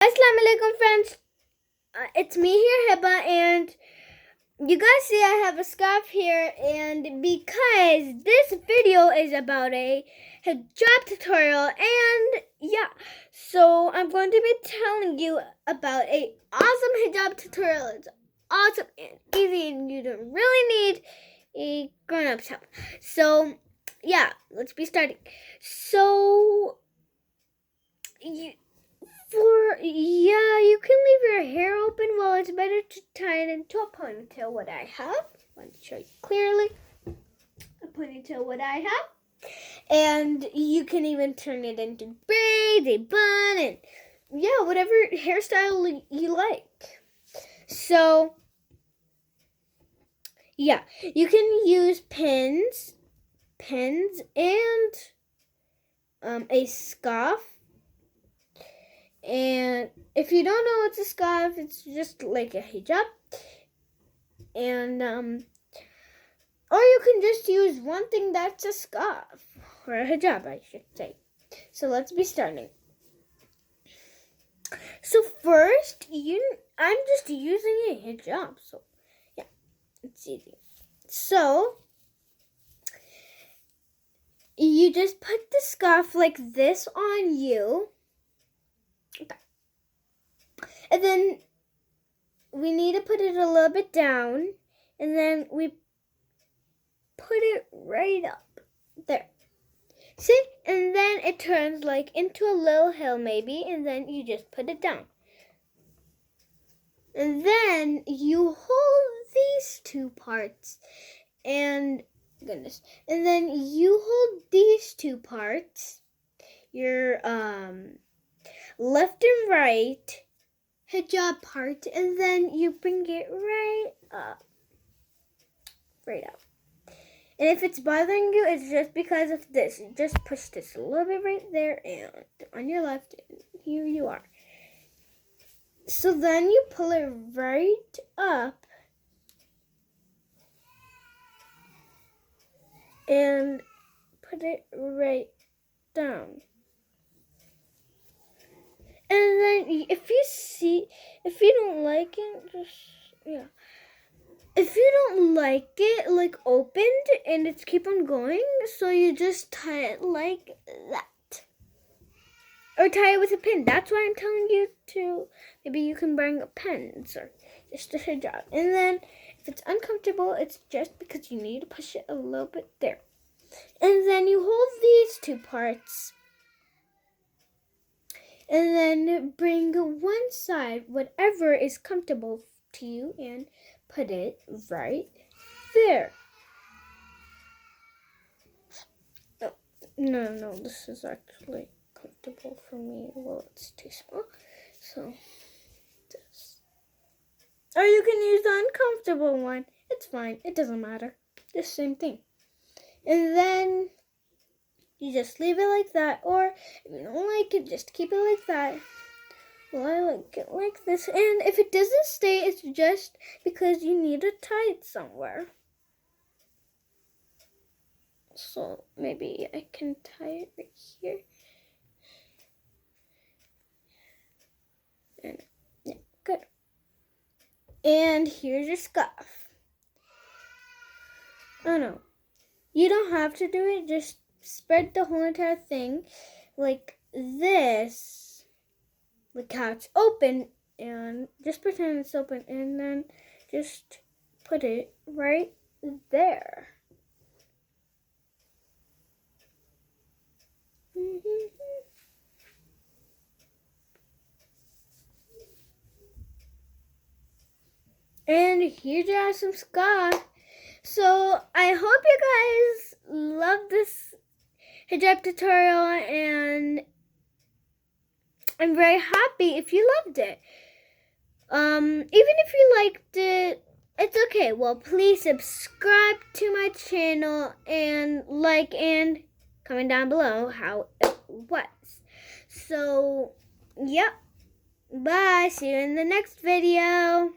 Assalamu alaikum friends, it's me here Hiba, and you guys see I have a scarf here, and because this video is about a hijab tutorial, and yeah, so I'm going to be telling you about a awesome hijab tutorial. It's awesome and easy, and you don't really need a grown-up's help. So yeah, let's be starting. So you can leave your hair open. Well, it's better to tie it into a ponytail. What I have, let me show you clearly. A ponytail, what I have, and you can even turn it into braids, a bun, and yeah, whatever hairstyle you like. So yeah, you can use pins, and a scarf. And if you don't know what's a scarf, it's just like a hijab. And or you can just use one thing that's a scarf, or a hijab, I should say. So let's be starting. So first, I'm just using a hijab, so yeah, it's easy. So you just put the scarf like this on you. Okay. And then we need to put it a little bit down, and then we put it right up there. See? And then it turns like into a little hill maybe, and then you just put it down. And then you hold these two parts, and then you hold these two parts, your left and right hijab part, and then you bring it right up, right up. And if it's bothering you, it's just because of this. You just push this a little bit right there, and on your left, and here you are. So then you pull it right up, and put it right down. And then if you don't like it, if you don't like it like opened and it's keep on going, so you just tie it like that. Or tie it with a pin. That's why I'm telling you to. Maybe you can bring pens or just a hijab. And then if it's uncomfortable, it's just because you need to push it a little bit there. And then you hold these two parts. And then bring one side, whatever is comfortable to you, and put it right there. Oh, no, this is actually comfortable for me. Well, it's too small. So, this. Or you can use the uncomfortable one. It's fine. It doesn't matter. The same thing. And then you just leave it like that, or if you don't like it, just keep it like that. Well, I like it like this, and if it doesn't stay, it's just because you need to tie it somewhere. So maybe I can tie it right here. And yeah, good. And here's your scarf. Oh no, you don't have to do it, just spread the whole entire thing like this, like how it's open, and just pretend it's open, and then just put it right there. And here's your awesome scarf. So I hope you guys love this hijab tutorial, and I'm very happy if you loved it. Even if you liked it, it's okay. Well, please subscribe to my channel and like and comment down below how it was. So, yep. Bye. See you in the next video.